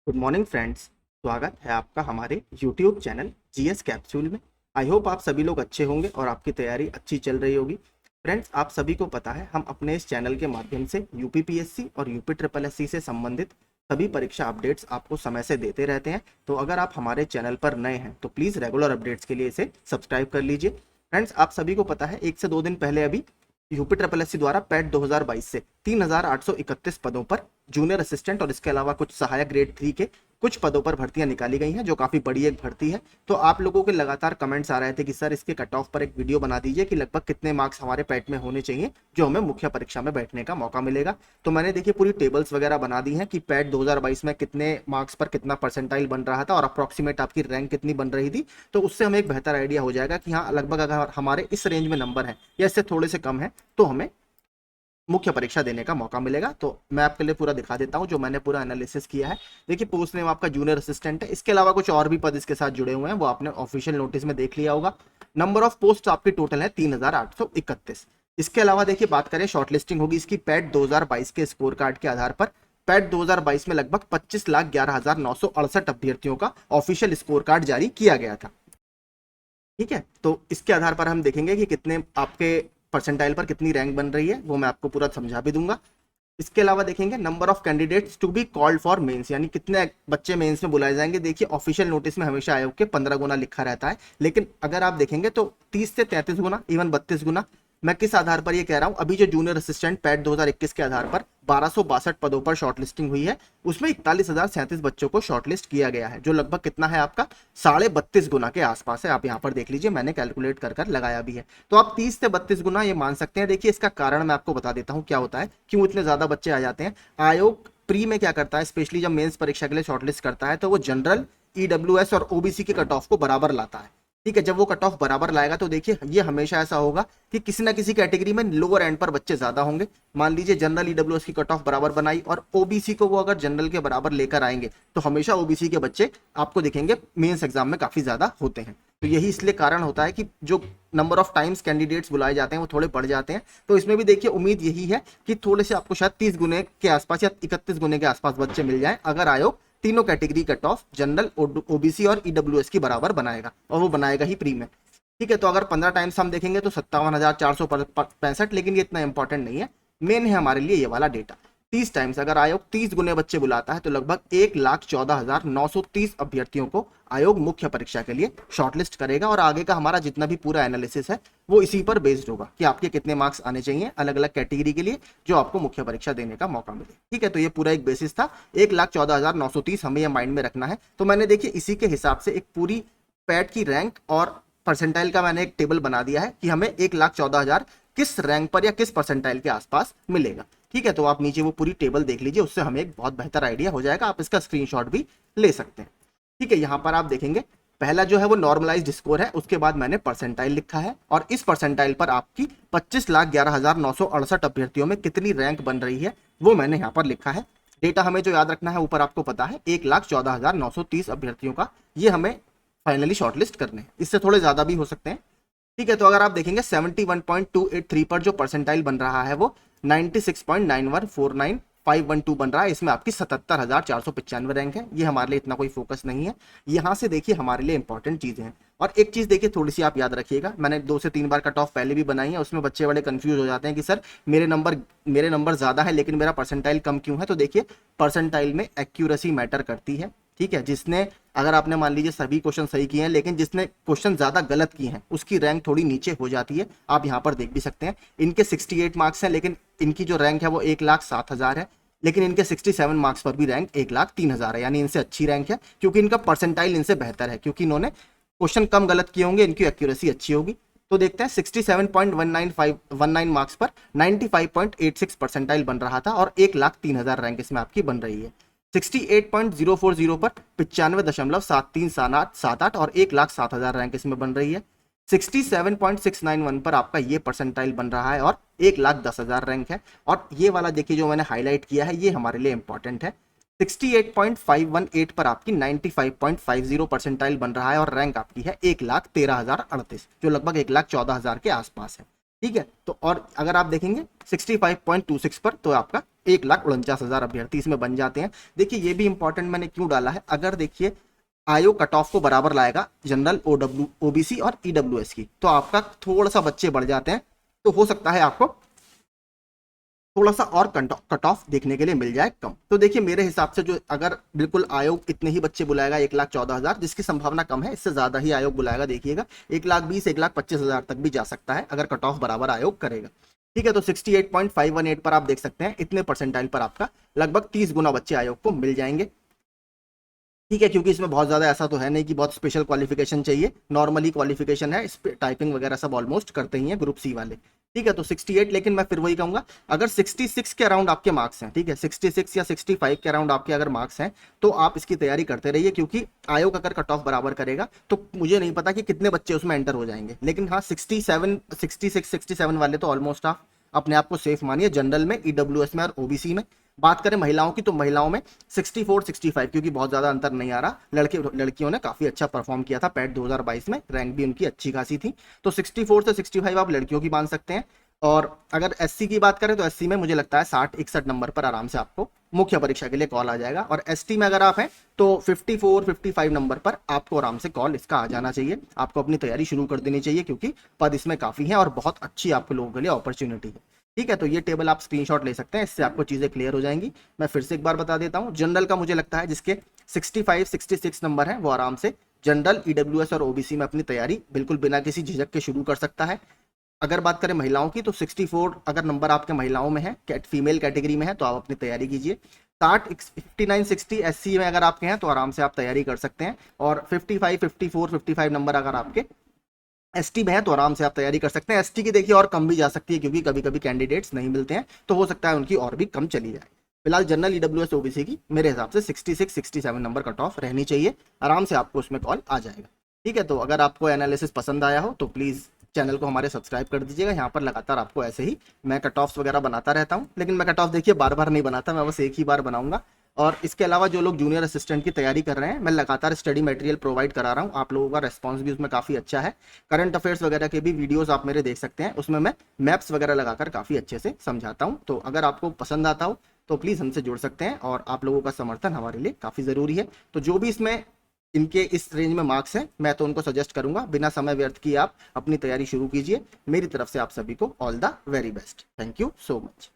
Good morning friends. स्वागत है आपका हमारे यूट्यूब चैनल जीएस कैप्सूल में। आई होप आप सभी लोग अच्छे होंगे और आपकी तैयारी अच्छी चल रही होगी। फ्रेंड्स, आप सभी को पता है हम अपने इस चैनल के माध्यम से यूपीपीएससी और यूपी ट्रिपल एससी से संबंधित सभी परीक्षा अपडेट्स आपको समय से देते रहते हैं। तो अगर आप हमारे चैनल पर नए हैं तो प्लीज़ रेगुलर अपडेट्स के लिए इसे सब्सक्राइब कर लीजिए। फ्रेंड्स, आप सभी को पता है 1 से 2 दिन पहले अभी यूपी ट्रिपल एससी द्वारा पैट 2022 से 3831 पदों पर जूनियर असिस्टेंट और इसके अलावा कुछ सहायक ग्रेड 3 के कुछ पदों पर भर्तियां निकाली गई हैं, जो काफी बड़ी एक भर्ती है। तो आप लोगों के लगातार कमेंट्स आ रहे थे कि सर इसके कट ऑफ पर एक वीडियो बना दीजिए कि लगभग कितने मार्क्स हमारे पैट में होने चाहिए जो हमें मुख्य परीक्षा में बैठने का मौका मिलेगा। तो मैंने देखिए पूरी टेबल्स वगैरह बना दी हैं कि पैट 2022 में कितने मार्क्स पर कितना परसेंटाइल बन रहा था और अप्रॉक्सीमेट आपकी रैंक कितनी बन रही थी। तो उससे हमें एक बेहतर आइडिया हो जाएगा कि हाँ, लगभग अगर हमारे इस रेंज में नंबर है या इससे थोड़े से कम है तो हमें मुख्य परीक्षा देने का मौका मिलेगा। तो मैं आपके लिए पूरा दिखा देता हूं जो मैंने पूरा एनालिसिस किया है। देखिए, पोस्ट नेम आपका जूनियर असिस्टेंट है, इसके अलावा कुछ और भी पद इसके साथ जुड़े हुए हैं, वो आपने ऑफिशियल नोटिस में देख लिया होगा। नंबर ऑफ पोस्ट आपकी टोटल है 3831। इसके अलावा देखिए, बात करें शॉर्टलिस्टिंग होगी इसकी पैट 2022 के स्कोर कार्ड के आधार पर। पैट 2022 में लगभग 25,11,968 अभ्यर्थियों का ऑफिशियल स्कोर कार्ड जारी किया गया था। ठीक है, तो इसके आधार पर हम देखेंगे कि कितने आपके परसेंटाइल पर कितनी रैंक बन रही है, वो मैं आपको पूरा समझा भी दूंगा। इसके अलावा देखेंगे number of candidates to be called for mains, यानी कितने बच्चे मेंस में बुलाए जाएंगे। देखिए, ऑफिशियल नोटिस में हमेशा आयोग के 15 गुना लिखा रहता है, लेकिन अगर आप देखेंगे तो 30 से 33 गुना, इवन 32 गुना। मैं किस आधार पर ये कह रहा हूं, अभी जो जूनियर असिस्टेंट पैट 2021 के आधार पर 1262 पदों पर शॉर्टलिस्टिंग हुई है, उसमें 41,037 बच्चों को शॉर्टलिस्ट किया गया है, जो लगभग कितना है आपका 32.5 गुना के आसपास है। आप यहाँ पर देख लीजिए, मैंने कैलकुलेट कर कर लगाया भी है। तो आप 30 से 32 गुना ये मान सकते हैं। देखिए, इसका कारण मैं आपको बता देता हूँ क्या होता है, क्यों इतने ज्यादा बच्चे आ जाते हैं। आयोग प्री में क्या करता है, स्पेशली जब मेंस परीक्षा के लिए शॉर्टलिस्ट करता है तो वो जनरल, ईडब्ल्यूएस और ओबीसी के कट ऑफ को बराबर लाता है। ठीक है, जब वो कट ऑफ बराबर लाएगा तो देखिए ये हमेशा ऐसा होगा कि किसी ना किसी कैटेगरी में लोअर एंड पर बच्चे ज्यादा होंगे। मान लीजिए जनरल ईडब्ल्यूएस की कट ऑफ बराबर बनाई और ओबीसी को वो अगर जनरल के बराबर लेकर आएंगे तो हमेशा ओबीसी के बच्चे आपको दिखेंगे मेंस एग्जाम में काफी ज्यादा होते हैं। तो यही इसलिए कारण होता है कि जो नंबर ऑफ टाइम्स कैंडिडेट्स बुलाए जाते हैं वो थोड़े बढ़ जाते हैं। तो इसमें भी देखिए उम्मीद यही है कि थोड़े से आपको शायद 30 गुने के आसपास या 31 गुने के आसपास बच्चे मिल जाएं, अगर आयोग तीनों category cut off general, OBC और ईडब्ल्यूएस की बराबर बनाएगा, और वो बनाएगा ही प्री में। ठीक है, तो अगर 15 टाइम्स हम देखेंगे तो 57,465, लेकिन ये इतना इंपॉर्टेंट नहीं है। मेन है हमारे लिए ये वाला डेटा। 30 टाइम्स अगर आयोग 30 गुने बच्चे बुलाता है तो लगभग 1,14,930 अभ्यर्थियों को आयोग मुख्य परीक्षा के लिए शॉर्टलिस्ट करेगा, और आगे का हमारा जितना भी पूरा एनालिसिस है वो इसी पर बेस्ड होगा कि आपके कितने मार्क्स आने चाहिए अलग अलग कैटेगरी के लिए जो आपको मुख्य परीक्षा देने का मौका मिले। ठीक है, तो ये पूरा एक बेसिस था। 1,14,930 हमें ये माइंड में रखना है। तो मैंने देखिए इसी के हिसाब से एक पूरी पैट की रैंक और परसेंटाइल का मैंने एक टेबल बना दिया है कि हमें 1,14,000 किस रैंक पर या किस परसेंटाइल के आसपास मिलेगा। ठीक है, तो आप नीचे वो पूरी टेबल देख लीजिए, उससे हमें एक बहुत बेहतर आइडिया हो जाएगा। आप इसका स्क्रीनशॉट भी ले सकते हैं। ठीक है, यहाँ पर आप देखेंगे पहला जो है वो नॉर्मलाइज्ड स्कोर है, उसके बाद मैंने परसेंटाइल लिखा है, और इस परसेंटाइल पर आपकी 25,11,968 अभ्यर्थियों में कितनी रैंक बन रही है वो मैंने यहाँ पर लिखा है। डेटा हमें जो याद रखना है ऊपर आपको पता है, 1,14,930 अभ्यर्थियों का ये हमें फाइनली शॉर्टलिस्ट करने हैं। इससे थोड़े ज्यादा भी हो सकते हैं। ठीक है, तो अगर आप देखेंगे 71.283 पर जो परसेंटाइल बन रहा है वो 96.9149512 बन रहा है। इसमें आपकी 77,495 रैंक है। ये हमारे लिए इतना कोई फोकस नहीं है। यहां से देखिए हमारे लिए इंपॉर्टेंट चीजें हैं। और एक चीज देखिए थोड़ी सी आप याद रखिएगा, मैंने 2 से 3 बार कट ऑफ पहले भी बनाई है, उसमें बच्चे बड़े कंफ्यूज हो जाते हैं कि सर मेरे नंबर ज्यादा है लेकिन मेरा परसेंटाइल कम क्यों है। तो देखिए परसेंटाइल में एक्यूरेसी मैटर करती है। ठीक है, जिसने अगर आपने मान लीजिए सभी क्वेश्चन सही किए हैं लेकिन जिसने क्वेश्चन ज्यादा गलत किए हैं उसकी रैंक थोड़ी नीचे हो जाती है। आप यहाँ पर देख भी सकते हैं इनके 68 मार्क्स हैं लेकिन इनकी जो रैंक है वो 1,07,000 है, लेकिन इनके 67 मार्क्स पर भी रैंक 1,03,000 है, यानी इनसे अच्छी रैंक है क्योंकि इनका परसेंटाइल इनसे बेहतर है, क्योंकि इन्होंने क्वेश्चन कम गलत किए होंगे, इनकी एक्यूरेसी अच्छी होगी। तो देखते हैं 67.19519 मार्क्स पर 95.86 परसेंटाइल बन रहा था और 1,03,000 रैंक इसमें आपकी बन रही है। 68.040 पर 95.7378 और 1,07,000 रैंक इसमें बन रही है। 67.691 पर आपका ये परसेंटाइल बन रहा है और 1,10,000 रैंक है। और ये वाला देखिए जो मैंने हाईलाइट किया है ये हमारे लिए इंपॉर्टेंट है। 68.518 पर आपकी 95.50 परसेंटाइल बन रहा है और रैंक आपकी है 1,13,038, जो लगभग 1,14,000 के आसपास है। ठीक है, तो और अगर आप देखेंगे 65.26 पर तो आपका 1,49,000 अभ्यर्थी इसमें बन जाते हैं। देखिए ये भी इंपॉर्टेंट मैंने क्यों डाला है, अगर देखिए आयोग कट ऑफ को बराबर लाएगा जनरल, ओबीसी और ईडब्ल्यूएस की, तो आपका थोड़ा सा बच्चे बढ़ जाते हैं, तो हो सकता है आपको थोड़ा सा और कट ऑफ देखने के लिए मिल जाए कम। तो देखिए मेरे हिसाब से जो अगर बिल्कुल आयोग इतने ही बच्चे बुलाएगा 1,14,000, जिसकी संभावना कम है, इससे ज्यादा ही आयोग बुलाएगा, देखिएगा 1,20,000 1,25,000 तक भी जा सकता है अगर कट ऑफ बराबर आयोग करेगा। ठीक है, तो 68.518 पर आप देख सकते हैं, इतने परसेंटाइल पर आपका लगभग 30 गुना बच्चे आयोग को मिल जाएंगे। ठीक है, क्योंकि इसमें बहुत ज्यादा ऐसा तो है नहीं कि बहुत स्पेशल क्वालिफिकेशन चाहिए, नॉर्मली क्वालिफिकेशन है, इस पे टाइपिंग वगैरह सब ऑलमोस्ट करते ही हैं ग्रुप सी वाले। ठीक है, तो 68, लेकिन मैं फिर वही कहूंगा अगर 66 के अराउंड आपके मार्क्स हैं, ठीक है 66 या 65 के अराउंड आपके अगर मार्क्स हैं, तो आप इसकी तैयारी करते रहिए, क्योंकि आयोग अगर कट ऑफ बराबर करेगा तो मुझे नहीं पता कि कितने बच्चे उसमें एंटर हो जाएंगे, लेकिन हाँ 67 वाले तो ऑलमोस्ट आप अपने आप को सेफ मानिए, जनरल में, ईडब्ल्यूएस में और ओबीसी में। बात करें महिलाओं की, तो महिलाओं में 64 65, क्योंकि बहुत ज्यादा अंतर नहीं आ रहा, लड़कियों ने काफी अच्छा परफॉर्म किया था पैट 2022 में, रैंक भी उनकी अच्छी खासी थी, तो 64 से 65 आप लड़कियों की मान सकते हैं। और अगर एससी की बात करें तो एससी में मुझे लगता है 60 61 नंबर पर आराम से आपको मुख्य परीक्षा के लिए कॉल आ जाएगा, और एसटी में अगर आप हैं तो 54 55 नंबर पर आपको आराम से कॉल इसका आ जाना चाहिए, आपको अपनी तैयारी शुरू कर देनी चाहिए, क्योंकि पद इसमें काफी है और बहुत अच्छी आपके लोगों के लिए अपॉर्चुनिटी है। ठीक है, तो ये टेबल आप स्क्रीनशॉट ले सकते हैं, इससे आपको चीजें क्लियर हो जाएंगी। मैं फिर से एक बार बता देता हूँ, जनरल का मुझे लगता है जिसके 65 66 नंबर है वो आराम से जनरल, ईडब्ल्यूएस और ओबीसी में अपनी तैयारी बिल्कुल बिना किसी झिझक के शुरू कर सकता है। अगर बात करें महिलाओं की, तो 64 अगर नंबर आपके महिलाओं में है, फीमेल कैटेगरी में है, तो आप अपनी तैयारी कीजिए। 59 60 एससी में अगर आपके हैं तो आराम से आप तैयारी कर सकते हैं, और 55 54 55 नंबर अगर आपके एसटी में है तो आराम से आप तैयारी कर सकते हैं। एसटी की देखिए और कम भी जा सकती है, क्योंकि कभी कभी कैंडिडेट्स नहीं मिलते हैं, तो हो सकता है उनकी और भी कम चली जाए। फिलहाल जनरल, ईडब्ल्यूएस, ओबीसी की मेरे हिसाब से 66 67 नंबर कट ऑफ रहनी चाहिए, आराम से आपको उसमें कॉल आ जाएगा। ठीक है, तो अगर आपको एनालिसिस पसंद आया हो तो प्लीज़ चैनल को हमारे सब्सक्राइब कर दीजिएगा, यहाँ पर लगातार आपको ऐसे ही मैं कट ऑफ्स वगैरह बनाता रहता हूँ, लेकिन मैं कट ऑफ देखिए बार बार नहीं बनाता, मैं बस एक ही बार बनाऊंगा। और इसके अलावा जो लोग जूनियर असिस्टेंट की तैयारी कर रहे हैं, मैं लगातार स्टडी मटेरियल प्रोवाइड करा रहा हूँ, आप लोगों का रेस्पॉन्स भी उसमें काफ़ी अच्छा है। करंट अफेयर्स वगैरह के भी वीडियोस आप मेरे देख सकते हैं, उसमें मैं मैप्स वगैरह लगाकर काफ़ी अच्छे से समझाता हूँ, तो अगर आपको पसंद आता हो तो प्लीज़ हमसे जुड़ सकते हैं, और आप लोगों का समर्थन हमारे लिए काफ़ी ज़रूरी है। तो जो भी इसमें इनके इस रेंज में मार्क्स हैं, मैं तो उनको सजेस्ट करूंगा बिना समय व्यर्थ किए आप अपनी तैयारी शुरू कीजिए। मेरी तरफ से आप सभी को all the very best. Thank you so much.